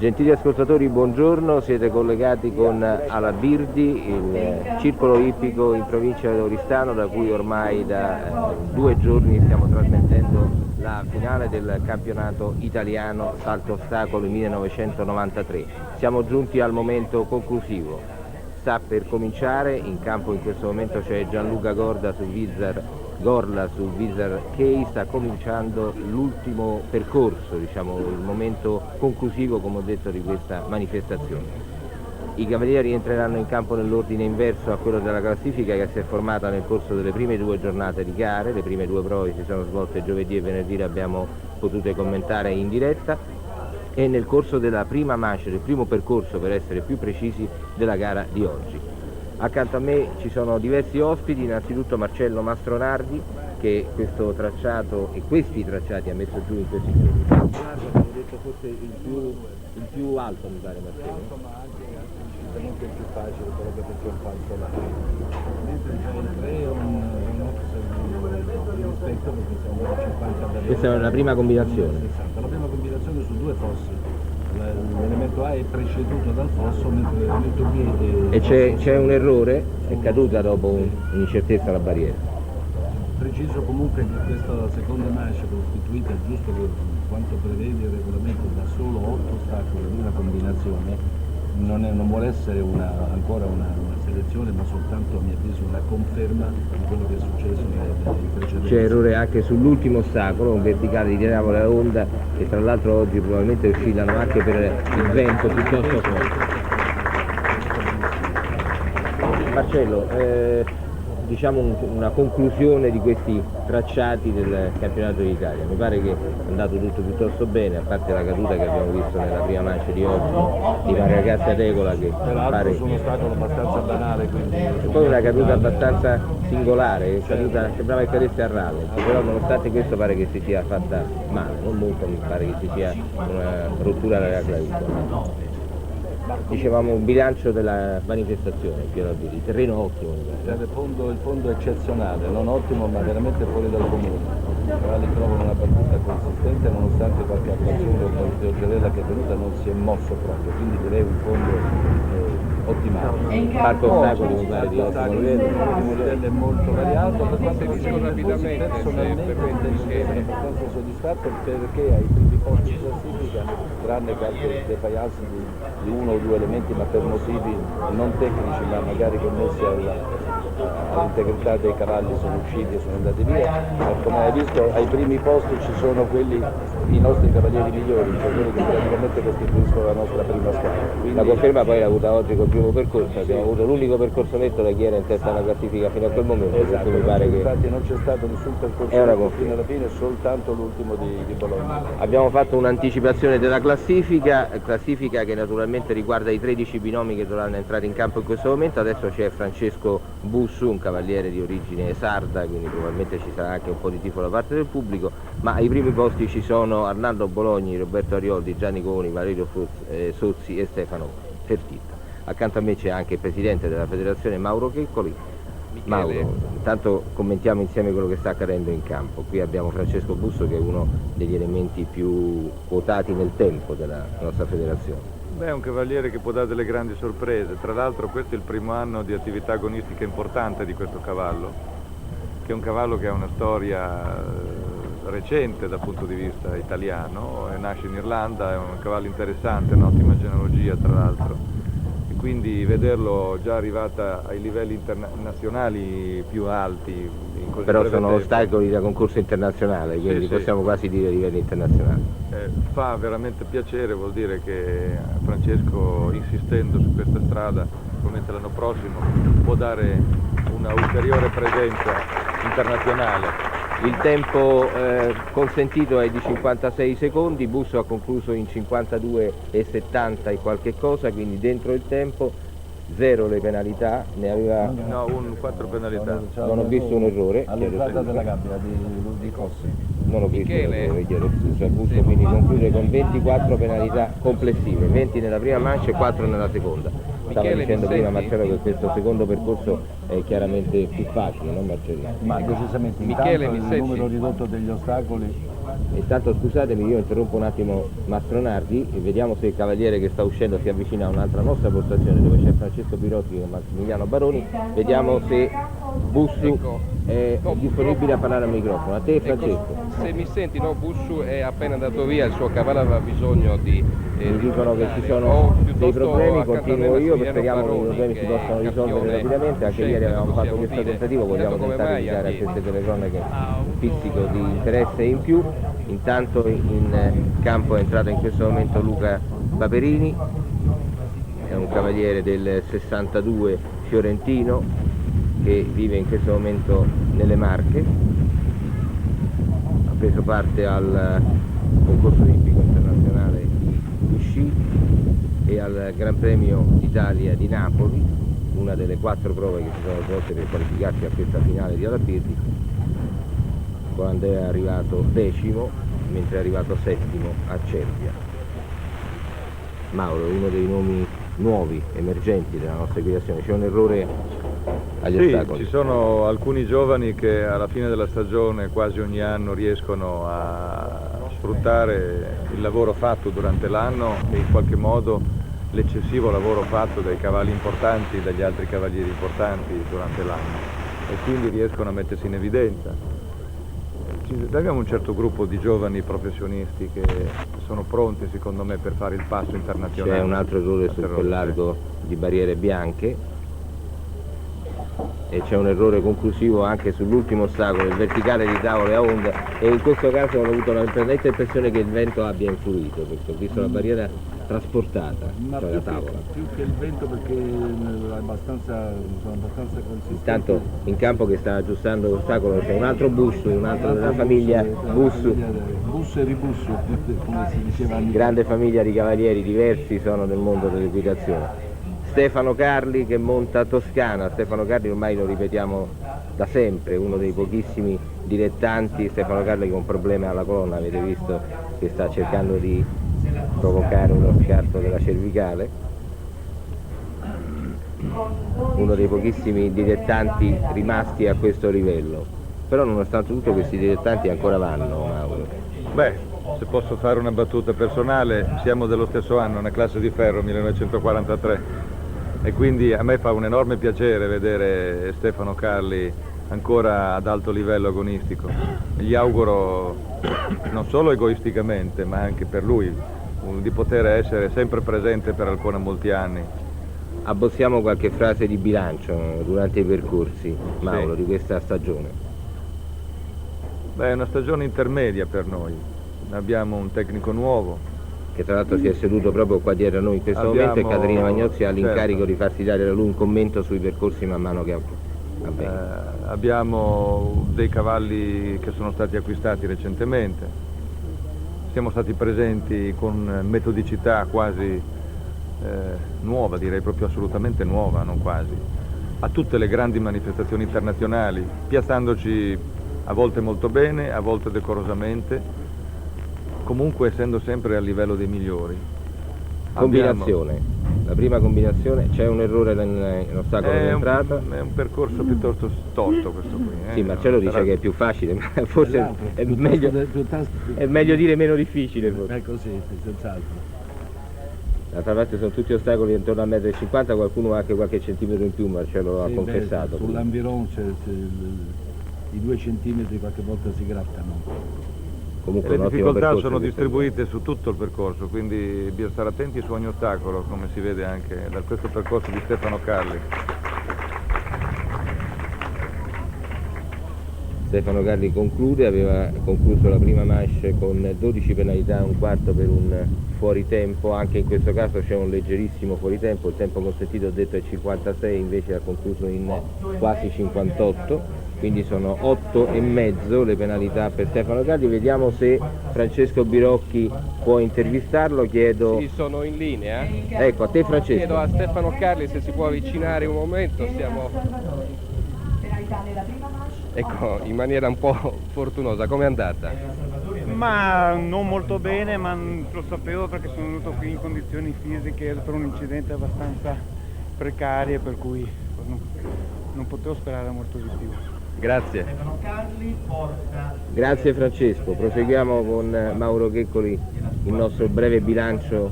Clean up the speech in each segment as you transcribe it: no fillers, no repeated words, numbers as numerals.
Gentili ascoltatori, buongiorno, siete collegati con Alabirdi, il circolo ippico in provincia di Oristano, da cui ormai da 2 giorni stiamo trasmettendo la finale del campionato italiano salto ostacoli 1993. Siamo giunti al momento conclusivo, sta per cominciare, in campo in questo momento c'è Gianluca Gorla sul Wizard Case, sta cominciando l'ultimo percorso, diciamo il momento conclusivo, come ho detto, di questa manifestazione. I cavalieri entreranno in campo nell'ordine inverso a quello della classifica che si è formata nel corso delle prime 2 giornate di gare. Le prime 2 prove si sono svolte giovedì e venerdì, le abbiamo potute commentare in diretta, e nel corso della prima manche, del primo percorso per essere più precisi, della gara di oggi. Accanto a me ci sono diversi ospiti, innanzitutto Marcello Mastronardi, che questo tracciato e questi tracciati ha messo giù in questi giorni. Abbiamo detto forse il più alto, mi pare, Marcello. Ma anche decisamente il più facile, proprio perché è un falso là. Mentre c'è il 3 è un rispetto, perché siamo a 50 da Questa è la prima combinazione. 60. La prima combinazione su 2 fossi. L'elemento A è preceduto dal fosso, mentre l'elemento B è... E c'è un errore, è caduta dopo un'incertezza la barriera. Preciso comunque che questa seconda manche costituita, giusto che quanto prevede il regolamento, da solo 8 ostacoli di una combinazione, non vuole essere ancora una selezione, ma soltanto, a mio avviso, una conferma di quello che è successo nei precedenti. C'è errore anche sull'ultimo ostacolo, un verticale di diavolo a onda, che tra l'altro oggi probabilmente oscillano anche per il vento piuttosto forte. Marcello, diciamo una conclusione di questi tracciati del campionato d'Italia. Mi pare che è andato tutto piuttosto bene, a parte la caduta che abbiamo visto nella prima manche di oggi di Maria Grazia Regola, che peraltro sono stato abbastanza banale, quindi... E poi una caduta abbastanza singolare, sembrava che cadesse a rallenti, però nonostante questo pare che si sia fatta male, non molto, mi pare che ci sia una rottura della clavicola. Dicevamo un bilancio della manifestazione, il terreno ottimo. Il fondo è eccezionale, non ottimo ma veramente fuori dal comune. I cavalli trovano una partita consistente nonostante qualche attrazione o Oggerella che è venuta non si è mosso proprio, quindi direi un fondo ottimale. Parco ostacoli mi pare di ottimo livello. Il modello è molto variato, per quanto personalmente sono abbastanza soddisfatto perché ai primi posti in classifica, tranne qualche defiance di 1 o 2 elementi, ma per motivi non tecnici ma magari connessi all'integrità dei cavalli, sono usciti e sono andati via. Come hai visto, ai primi posti ci sono i nostri cavalieri migliori, cioè quelli che praticamente costituiscono la nostra prima squadra. Quindi... La conferma poi l'ha avuta oggi col primo percorso, abbiamo avuto l'unico percorso netto da chi era in testa alla classifica fino a quel momento, esatto, mi pare che... Infatti non c'è stato nessun percorso fino alla fine, soltanto l'ultimo di Bologna. Abbiamo fatto un'anticipazione della classifica che naturalmente riguarda i 13 binomi che dovranno entrare in campo in questo momento. Adesso c'è Francesco Bussu, un cavaliere di origine sarda, quindi probabilmente ci sarà anche un po' di tifo da parte del pubblico, ma ai primi posti ci sono Arnaldo Bologni, Roberto Arioldi, Gianni Coni, Valerio Sozzi e Stefano Fertitta. Accanto a me c'è anche il presidente della federazione Mauro Checcoli. Mauro, intanto commentiamo insieme quello che sta accadendo in campo. Qui abbiamo Francesco Busso, che è uno degli elementi più quotati nel tempo della nostra federazione. Beh, è un cavaliere che può dare delle grandi sorprese. Tra l'altro questo è il primo anno di attività agonistica importante di questo cavallo, che è un cavallo che ha una storia recente dal punto di vista italiano, nasce in Irlanda, è un cavallo interessante, un'ottima genealogia tra l'altro. Quindi vederlo già arrivata ai livelli internazionali più alti in così però breve sono tempo. Ostacoli da concorso internazionale, quindi sì, possiamo quasi dire a livelli internazionali. Fa veramente piacere, vuol dire che Francesco, insistendo su questa strada, probabilmente l'anno prossimo può dare una ulteriore presenza internazionale. Il tempo consentito è di 56 secondi, Busso ha concluso in 52,70 e qualche cosa, quindi dentro il tempo, 0 le penalità, ne aveva... No, 4 penalità. Non ho visto un errore. All'entrata della gabbia di Cossi. Non ho visto un errore, chiedo scusa, Busso quindi conclude con 24 penalità complessive, 20 nella prima manche e 4 nella seconda. Stava dicendo prima Marcello che questo secondo percorso è chiaramente più facile, non Marcello? Ma decisamente, intanto il numero ridotto degli ostacoli Intanto scusatemi, io interrompo un attimo Mastro Nardi e vediamo se il cavaliere che sta uscendo si avvicina a un'altra nostra postazione dove c'è Francesco Birocchi e Massimiliano Baroni, vediamo se Bussu è disponibile a parlare al microfono. A te Francesco. Se mi senti, no, Bussu è appena andato via, il suo cavallo aveva bisogno di... Mi dicono che ci sono dei problemi, continuo io, speriamo che i problemi si possano risolvere rapidamente. Anche ieri avevamo fatto questo tentativo, vogliamo tentare di dare a queste telecronache un pizzico di interesse in più. Intanto in campo è entrato in questo momento Luca Paperini, è un cavaliere del 62 fiorentino che vive in questo momento nelle Marche, ha preso parte al concorso olimpico internazionale di sci e al Gran Premio d'Italia di Napoli, una delle 4 prove che si sono svolte per qualificarsi a questa finale di Alapirri, quando è arrivato 10º, mentre è arrivato 7º a Cervia. Mauro è uno dei nomi nuovi, emergenti della nostra equitazione, c'è un errore agli ostacoli. Ci sono alcuni giovani che alla fine della stagione quasi ogni anno riescono a sfruttare il lavoro fatto durante l'anno e in qualche modo l'eccessivo lavoro fatto dai cavalli importanti, dagli altri cavalieri importanti durante l'anno e quindi riescono a mettersi in evidenza. Abbiamo un certo gruppo di giovani professionisti che sono pronti secondo me per fare il passo internazionale. C'è un altro errore su quel largo di barriere bianche e c'è un errore conclusivo anche sull'ultimo ostacolo, il verticale di tavole a onda, e in questo caso ho avuto la netta impressione che il vento abbia influito, perché ho visto la barriera trasportata, cioè la tavola. Più che il vento, perché sono abbastanza consistente. Intanto in campo che sta aggiustando l'ostacolo c'è un altro Bussu, un altro della famiglia Bussu. Bussu e Ribussu, come si diceva anni fa. Grande famiglia di cavalieri diversi sono nel mondo dell'equitazione. Stefano Carli che monta Toscana. Stefano Carli ormai lo ripetiamo da sempre, uno dei pochissimi dilettanti. Stefano Carli con problemi alla colonna, avete visto che sta cercando di provocare uno scarto della cervicale, uno dei pochissimi dilettanti rimasti a questo livello, però nonostante tutto questi dilettanti ancora vanno, Mauro. Beh, se posso fare una battuta personale, siamo dello stesso anno, una classe di ferro, 1943, e quindi a me fa un enorme piacere vedere Stefano Carli ancora ad alto livello agonistico. Gli auguro, non solo egoisticamente, ma anche per lui, di poter essere sempre presente per ancora molti anni. Abbossiamo qualche frase di bilancio durante i percorsi, Mauro, sì, di questa stagione. Beh, è una stagione intermedia per noi. Abbiamo un tecnico nuovo, che tra l'altro si è seduto proprio qua dietro a noi in questo momento, e Caterina Magnozzi ha l'incarico certo di farsi dare da lui un commento sui percorsi man mano che avvengono. Abbiamo dei cavalli che sono stati acquistati recentemente, siamo stati presenti con metodicità quasi nuova, direi proprio assolutamente nuova, non quasi, a tutte le grandi manifestazioni internazionali, piazzandoci a volte molto bene, a volte decorosamente, comunque essendo sempre a livello dei migliori. Combinazione, la prima combinazione, c'è un errore nell'ostacolo d'entrata. È un percorso piuttosto tosto questo qui. Sì, Marcello dice che è più facile, ma forse è meglio dire meno difficile. Forse. È così, senz'altro. D'altra parte sono tutti ostacoli intorno al 1,50 m, qualcuno ha anche qualche centimetro in più, Marcello lo ha confessato. Sull'Ambiron i 2 centimetri qualche volta si grattano. Comunque le difficoltà sono distribuite su tutto il percorso, quindi bisogna stare attenti su ogni ostacolo, come si vede anche da questo percorso di Stefano Carli. Stefano Carli conclude, aveva concluso la prima manche con 12 penalità, un quarto per un fuoritempo, anche in questo caso c'è un leggerissimo fuoritempo, il tempo consentito ho detto è 56, invece ha concluso in quasi 58. Quindi sono 8,5 le penalità per Stefano Carli. Vediamo se Francesco Birocchi può intervistarlo, chiedo... Sì, sono in linea. Ecco, a te Francesco. Chiedo a Stefano Carli se si può avvicinare un momento, siamo... Ecco, in maniera un po' fortunosa, com'è andata? Ma non molto bene, ma lo sapevo perché sono venuto qui in condizioni fisiche per un incidente abbastanza precarie, per cui non potevo sperare molto di più. Grazie. Grazie Francesco, proseguiamo con Mauro Checcoli il nostro breve bilancio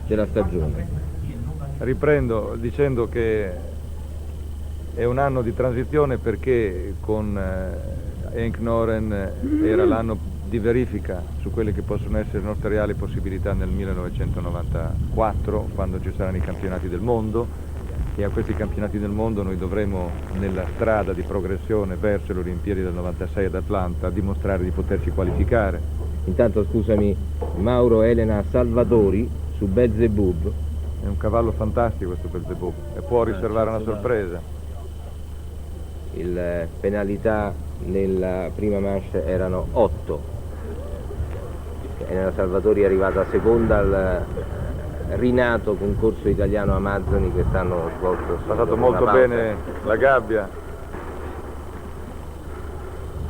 della stagione. Riprendo dicendo che è un anno di transizione perché con Henk Noren era l'anno di verifica su quelle che possono essere le nostre reali possibilità nel 1994, quando ci saranno i campionati del mondo, e a questi campionati del mondo noi dovremo, nella strada di progressione verso le Olimpiadi del 96 ad Atlanta, dimostrare di poterci qualificare. Intanto scusami, Mauro Elena Salvatori su Belzebub. È un cavallo fantastico questo Belzebub e può riservare una sorpresa. Le penalità nella prima manche erano 8. Elena Salvatori è arrivata seconda al rinato concorso italiano Amazzoni che stanno svolto. Ha fatto molto bene la gabbia,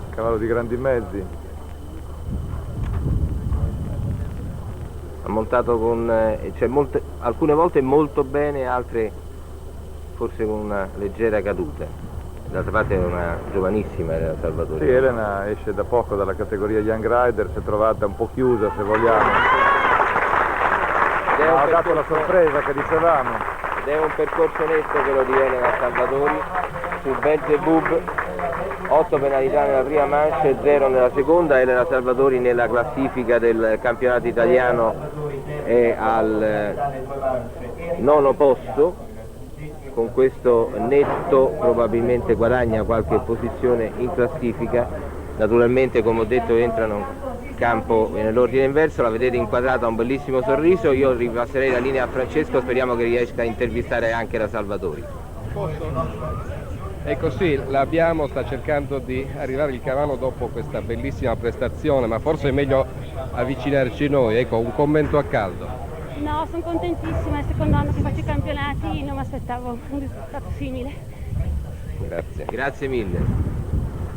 cavallo di grandi mezzi. Ha montato con alcune volte molto bene, altre forse con una leggera caduta. D'altra parte è una giovanissima Elena Salvatori. Sì, Elena esce da poco dalla categoria Young Rider, si è trovata un po' chiusa se vogliamo. Ha dato la sorpresa che dicevamo. Ed è un percorso netto quello di Elena Salvatori su Belzebub, 8 penalità nella prima manche e 0 nella seconda. Elena Salvatori nella classifica del campionato italiano è al 9° posto. Con questo netto probabilmente guadagna qualche posizione in classifica. Naturalmente, come ho detto, entrano campo nell'ordine inverso, la vedete inquadrata, un bellissimo sorriso. Io ripasserei la linea a Francesco, speriamo che riesca a intervistare anche la Salvatori. Ecco sì, l'abbiamo, sta cercando di arrivare il cavallo dopo questa bellissima prestazione, ma forse è meglio avvicinarci noi. Ecco, un commento a caldo. No, sono contentissima, è il secondo anno che faccio i campionati, non mi aspettavo un risultato simile. Grazie. Grazie mille.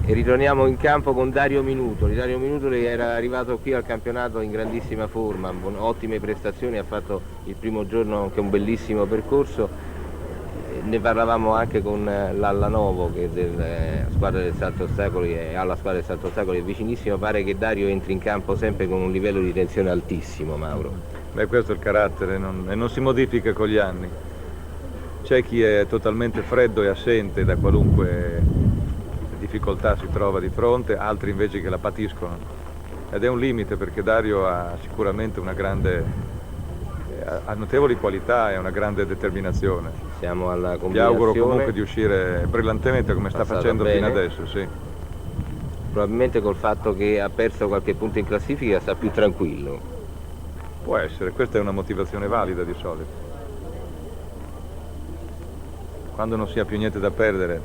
E ritorniamo in campo con Dario Minutoli. Dario Minutoli era arrivato qui al campionato in grandissima forma, con ottime prestazioni, ha fatto il primo giorno anche un bellissimo percorso. Ne parlavamo anche con l'Allanovo, che è della squadra del Salto Ostacoli, e alla squadra del Salto Ostacoli è vicinissimo. Pare che Dario entri in campo sempre con un livello di tensione altissimo, Mauro. Beh, questo è il carattere e non si modifica con gli anni. C'è chi è totalmente freddo e assente da qualunque difficoltà si trova di fronte, altri invece che la patiscono. Ed è un limite perché Dario ha sicuramente ha notevoli qualità e una grande determinazione. Siamo alla combinazione. Gli auguro comunque di uscire brillantemente come sta facendo bene. fino adesso, sì. Probabilmente col fatto che ha perso qualche punto in classifica sta più tranquillo. Può essere, questa è una motivazione valida di solito. Quando non si ha più niente da perdere.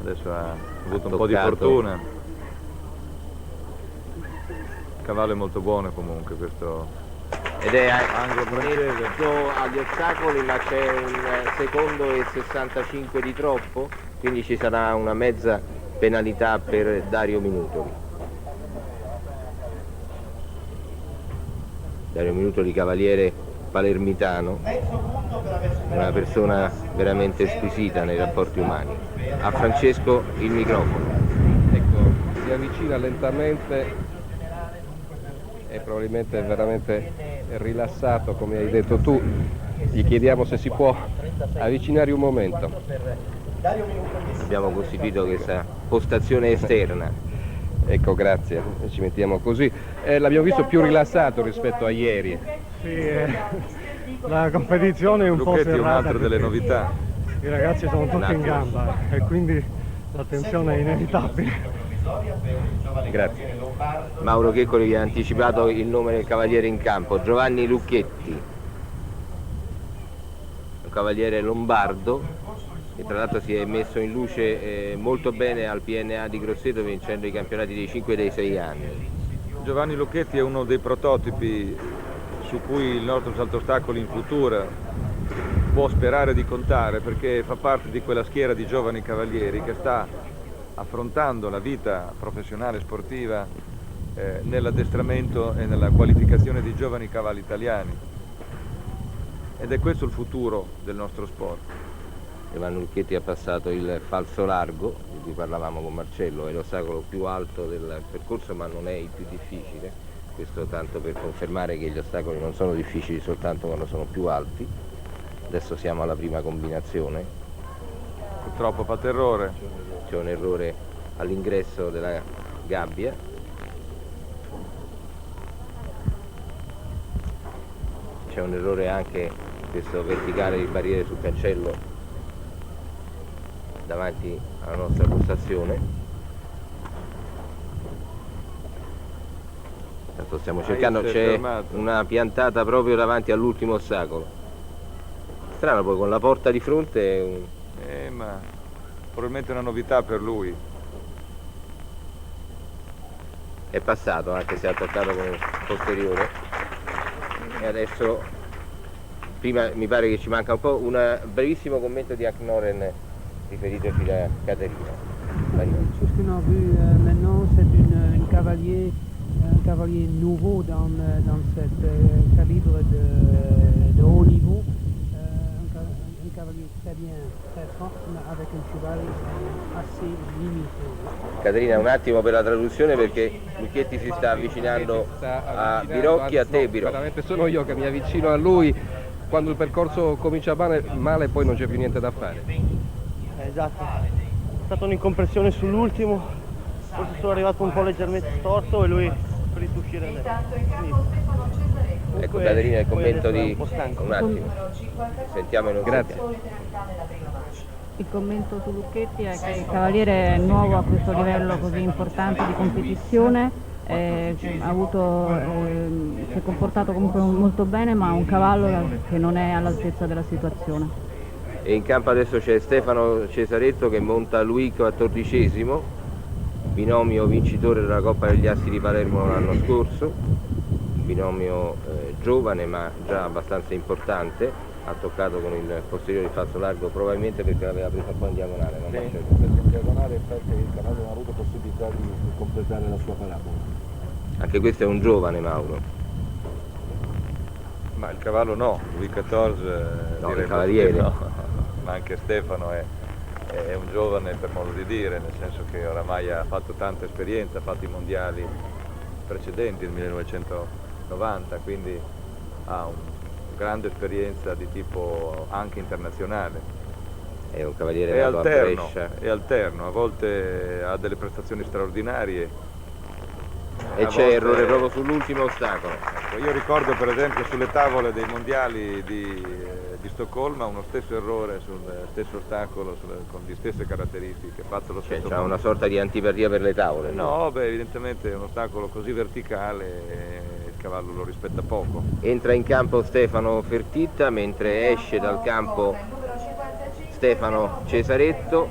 Adesso ha avuto un po' di fortuna. Il cavallo è molto buono comunque questo. Ed è angolo francese agli ostacoli, ma c'è un secondo e 65 di troppo, quindi ci sarà una mezza penalità per Dario Minutoli. Dario Minutoli, cavaliere palermitano, una persona veramente squisita nei rapporti umani. A Francesco il microfono. Ecco, si avvicina lentamente e probabilmente è veramente rilassato, come hai detto tu. Gli chiediamo se si può avvicinare un momento. Abbiamo costituito questa postazione esterna. Ecco, grazie, ci mettiamo così. L'abbiamo visto più rilassato rispetto a ieri. Sì, la competizione è un po' Lucchetti è serrata. un'altra delle novità. I ragazzi sono tutti in gamba e quindi la tensione è inevitabile. Grazie. Mauro Checcoli vi ha anticipato il nome del cavaliere in campo, Giovanni Lucchetti, un cavaliere lombardo che tra l'altro si è messo in luce molto bene al PNA di Grosseto, vincendo i campionati dei 5 e dei 6 anni. Giovanni Lucchetti è uno dei prototipi su cui il nostro Salto Ostacoli in futuro può sperare di contare, perché fa parte di quella schiera di giovani cavalieri che sta affrontando la vita professionale sportiva nell'addestramento e nella qualificazione di giovani cavalli italiani. Ed è questo il futuro del nostro sport. Giovanni Lucchetti ha passato il falso largo, di cui parlavamo con Marcello, è l'ostacolo più alto del percorso ma non è il più difficile, questo tanto per confermare che gli ostacoli non sono difficili soltanto quando sono più alti. Adesso siamo alla prima combinazione. Purtroppo fate errore. C'è un errore all'ingresso della gabbia. C'è un errore anche questo verticale di barriere sul cancello davanti alla nostra postazione. Tanto stiamo cercando, c'è una piantata proprio davanti all'ultimo ostacolo. Strano poi con la porta di fronte ma probabilmente è una novità per lui. È passato anche se ha toccato con il posteriore. E adesso, prima mi pare che ci manca un po' un brevissimo commento di Aknoren riferitoci da Caterina. Tout ce que l'on a vu maintenant, c'est un cavalier nouveau dans cet calibre de haut niveau. Un cavalier très bien, très fort, mais avec un cheval assez limité. Caterina, un attimo per la traduzione perché Lucchetti si sta avvicinando a Birocchi, a te Birocchi. Veramente sono io che mi avvicino a lui, quando il percorso comincia male poi non c'è più niente da fare. Esatto, è stata un'incompressione sull'ultimo, forse sono arrivato un po' leggermente storto e lui è preferito uscire adesso. Ecco Caterina il commento di un attimo, sentiamo e non Grazie. sentiamo. Il commento su Lucchetti è che il cavaliere è nuovo a questo livello così importante di competizione, si è comportato comunque molto bene, ma ha un cavallo che non è all'altezza della situazione. E in campo adesso c'è Stefano Cesaretto che monta Louis XIV, binomio vincitore della Coppa degli Assi di Palermo l'anno scorso, binomio giovane ma già abbastanza importante, ha toccato con il posteriore il falso largo probabilmente perché l'aveva preso un po' in diagonale, non perché in diagonale infatti il cavallo non ha avuto possibilità di completare la sua parabola. Anche questo è un giovane Mauro. Ma il cavallo no, Louis XIV No, il cavaliere. No. Ma anche Stefano è un giovane per modo di dire, nel senso che oramai ha fatto tanta esperienza, ha fatto i mondiali precedenti, nel 1990, quindi ha una grande esperienza di tipo anche internazionale. È un cavaliere nato a Brescia. È alterno, a volte ha delle prestazioni straordinarie. E c'è errore proprio sull'ultimo ostacolo. Ecco, io ricordo per esempio sulle tavole dei mondiali di Stoccolma uno stesso errore sul stesso ostacolo, con le stesse caratteristiche, fatto lo stesso C'è modo. una sorta di antipatia per le tavole. No, beh, evidentemente è un ostacolo così verticale il cavallo lo rispetta poco. Entra in campo Stefano Fertitta mentre esce dal campo Stefano Cesaretto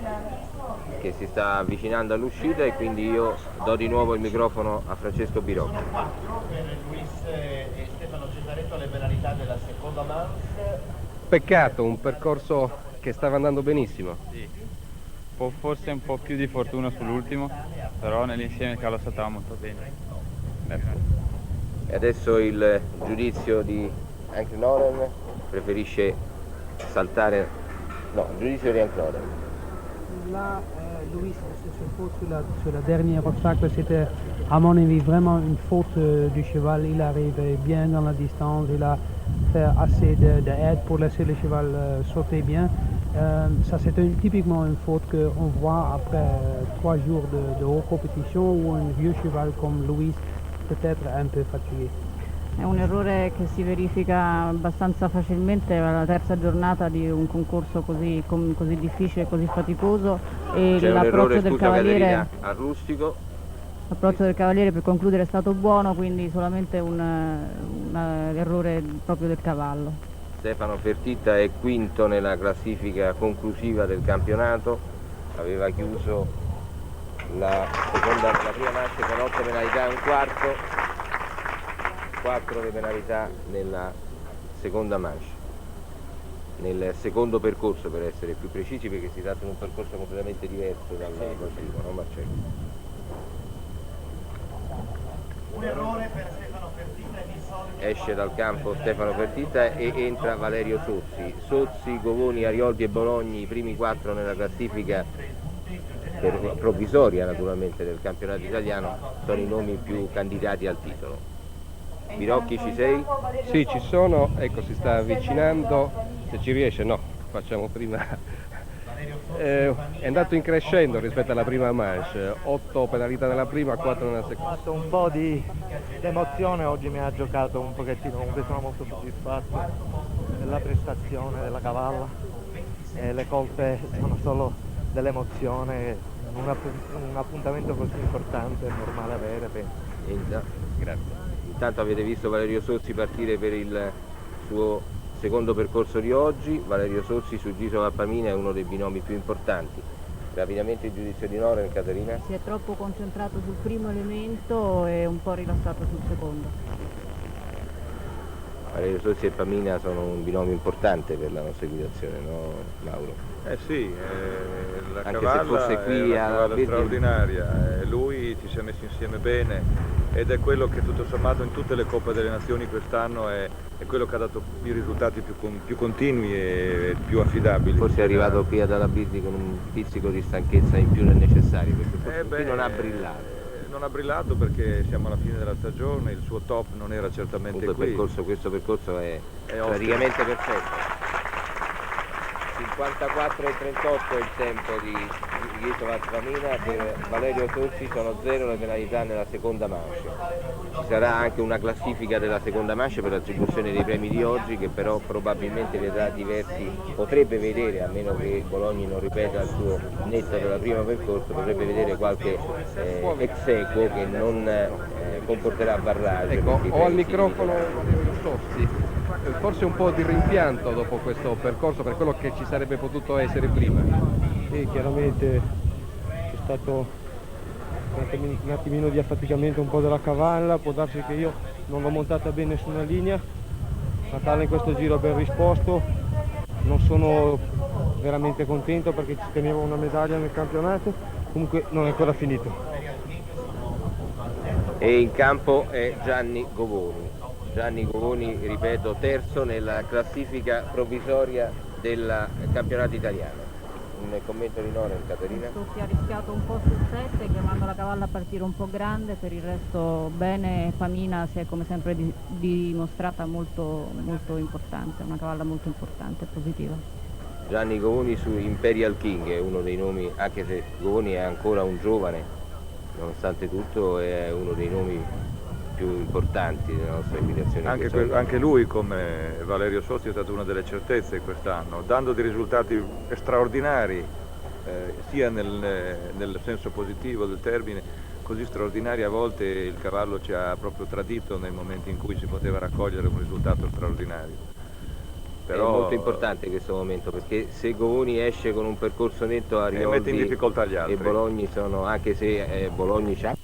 che si sta avvicinando all'uscita e quindi io do di nuovo il microfono a Francesco Birocchi. Luis e Stefano Cesaretto alle penalità della seconda manche. Peccato, un percorso che stava andando benissimo. Sì, forse un po' più di fortuna sull'ultimo, però nell'insieme il cavallo saltava molto bene. E adesso il giudizio di Hank Noren preferisce saltare, no, il giudizio di Hank Noren. Là, Louis se faute sur la dernière obstacle, c'était à mon avis vraiment une faute du cheval. Il arrivait bien dans la distance, il a fait assez d'aide pour laisser le cheval sauter bien. Ça c'est typiquement une faute qu'on voit après 3 jours de haute compétition où un vieux cheval comme Louis peut être un peu fatigué. È un errore che si verifica abbastanza facilmente alla terza giornata di un concorso così difficile, così faticoso. E C'è un errore, del scusa Caterina, a rustico. L'approccio del cavaliere per concludere è stato buono, quindi solamente un errore proprio del cavallo. Stefano Fertitta è quinto nella classifica conclusiva del campionato, aveva chiuso la prima manche con 8 penalità e un quarto. 4 le penalità nella seconda manche, nel secondo percorso per essere più precisi perché si tratta di un percorso completamente diverso dal primo, no Marcello? Un errore per Stefano Fertitta è di solito esce dal campo Stefano Fertitta e entra Valerio Sozzi. Sozzi, Govoni, Arioldi e Bologni, i primi 4 nella classifica provvisoria naturalmente del campionato italiano, sono i nomi più candidati al titolo. Birocchi, ci sei? Sì, ci sono, ecco, si sta avvicinando, se ci riesce, no, facciamo prima. È andato in crescendo rispetto alla prima manche, 8 penalità nella prima, 4 nella seconda. Ho fatto un po' di emozione, oggi mi ha giocato un pochettino, comunque sono molto soddisfatto della prestazione della cavalla e le colpe sono solo dell'emozione, un appuntamento così importante è normale avere, penso. Grazie. Intanto avete visto Valerio Sozzi partire per il suo secondo percorso di oggi. Valerio Sozzi su Gito Vappamina è uno dei binomi più importanti. Rapidamente il giudizio di Noren, Caterina? Si è troppo concentrato sul primo elemento e un po' rilassato sul secondo. Valerio Sozzi e Pamina sono un binomio importante per la nostra equitazione, no Mauro? Sì, la Anche cavalla se fosse qui è una cavalla a straordinaria, lui ci si è messo insieme bene ed è quello che tutto sommato in tutte le Coppe delle Nazioni quest'anno è quello che ha dato i risultati più continui e più affidabili. Forse è arrivato qui ad Alabirdi con un pizzico di stanchezza in più del necessario, perché forse qui non ha brillato. Non ha brillato perché siamo alla fine della stagione, il suo top non era certamente qui. Questo percorso è praticamente perfetto. 54 e 38 il tempo di Gito Vappamina, per Valerio Sozzi sono 0 le penalità nella seconda manche. Ci sarà anche una classifica della seconda manche per l'attribuzione dei premi di oggi, che però probabilmente vedrà diversi, potrebbe vedere, a meno che il Bologna non ripeta il suo netto della prima percorso, potrebbe vedere qualche ex equo che non comporterà barrage. Ecco, ho al microfono Valerio Sozzi. Forse un po' di rimpianto dopo questo percorso per quello che ci sarebbe potuto essere prima. Sì, chiaramente c'è stato un attimino di affaticamento un po' della cavalla, può darsi che io non l'ho montata bene su una linea. Natale in questo giro ha ben risposto, non sono veramente contento perché ci tenevo una medaglia nel campionato, comunque non è ancora finito. E in campo è Gianni Govoni. Gianni Govoni, ripeto, terzo nella classifica provvisoria del campionato italiano. Un commento di Noren, Caterina? Sozzi ha rischiato un po' sul 7, chiamando la cavalla a partire un po' grande, per il resto bene. Pamina si è come sempre dimostrata molto importante, una cavalla molto importante e positiva. Gianni Govoni su Imperial King è uno dei nomi, anche se Govoni è ancora un giovane, nonostante tutto è uno dei nomi più importanti della nostra equitazione. Anche lui, come Valerio Sozzi, è stato una delle certezze quest'anno, dando dei risultati straordinari, sia nel senso positivo del termine, così straordinari a volte il cavallo ci ha proprio tradito nei momenti in cui si poteva raccogliere un risultato straordinario. Però è molto importante questo momento, perché se Govoni esce con un percorso netto, Arioldi mette in difficoltà gli altri. E Bologna sono, anche se Bologna c'ha